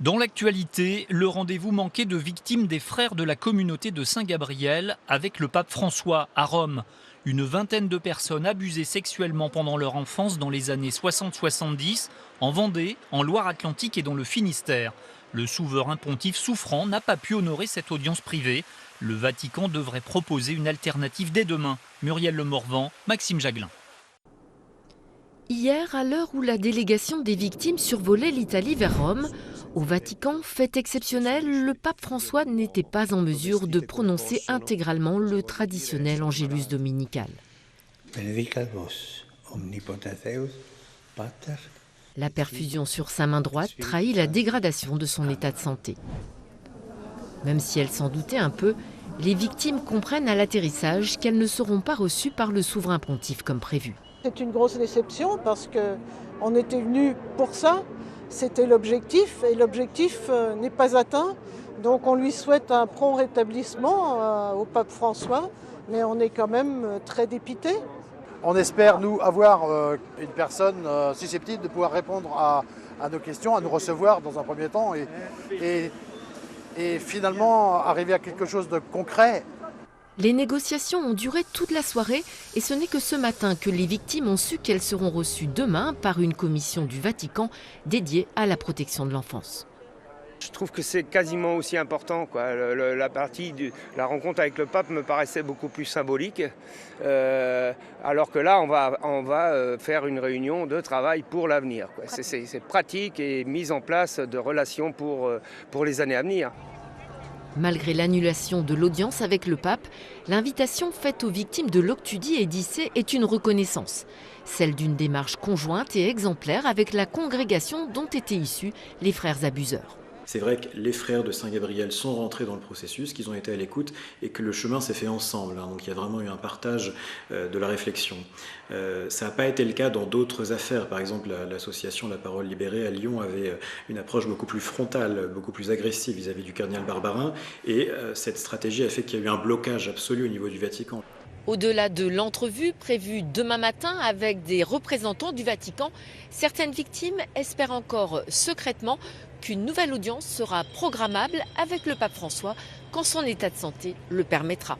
Dans l'actualité, le rendez-vous manqué de victimes des frères de la communauté de Saint-Gabriel avec le pape François à Rome. Une vingtaine de personnes abusées sexuellement pendant leur enfance dans les années 60-70, en Vendée, en Loire-Atlantique et dans le Finistère. Le souverain pontife souffrant n'a pas pu honorer cette audience privée. Le Vatican devrait proposer une alternative dès demain. Muriel Le Morvan, Maxime Jaglin. Hier, à l'heure où la délégation des victimes survolait l'Italie vers Rome, au Vatican, fait exceptionnel, le pape François n'était pas en mesure de prononcer intégralement le traditionnel Angélus dominical. Benedicat vos, omnipotens Deus, Pater. La perfusion sur sa main droite trahit la dégradation de son état de santé. Même si elle s'en doutait un peu, les victimes comprennent à l'atterrissage qu'elles ne seront pas reçues par le souverain pontife comme prévu. C'est une grosse déception parce qu'on était venu pour ça, c'était l'objectif et l'objectif n'est pas atteint. Donc on lui souhaite un prompt rétablissement au pape François, mais on est quand même très dépité. On espère, nous, avoir une personne susceptible de pouvoir répondre à nos questions, à nous recevoir dans un premier temps et finalement arriver à quelque chose de concret. Les négociations ont duré toute la soirée et ce n'est que ce matin que les victimes ont su qu'elles seront reçues demain par une commission du Vatican dédiée à la protection de l'enfance. Je trouve que c'est quasiment aussi important, quoi. La partie de la rencontre avec le pape me paraissait beaucoup plus symbolique, alors que là, on va faire une réunion de travail pour l'avenir, quoi. C'est pratique et mise en place de relations pour les années à venir. Malgré l'annulation de l'audience avec le pape, l'invitation faite aux victimes de l'Octudie et d'Issée est une reconnaissance. Celle d'une démarche conjointe et exemplaire avec la congrégation dont étaient issus les frères abuseurs. C'est vrai que les frères de Saint-Gabriel sont rentrés dans le processus, qu'ils ont été à l'écoute et que le chemin s'est fait ensemble. Donc il y a vraiment eu un partage de la réflexion. Ça n'a pas été le cas dans d'autres affaires. Par exemple, l'association La Parole Libérée à Lyon avait une approche beaucoup plus frontale, beaucoup plus agressive vis-à-vis du cardinal Barbarin. Et cette stratégie a fait qu'il y a eu un blocage absolu au niveau du Vatican. Au-delà de l'entrevue prévue demain matin avec des représentants du Vatican, certaines victimes espèrent encore secrètement qu'une nouvelle audience sera programmable avec le pape François quand son état de santé le permettra.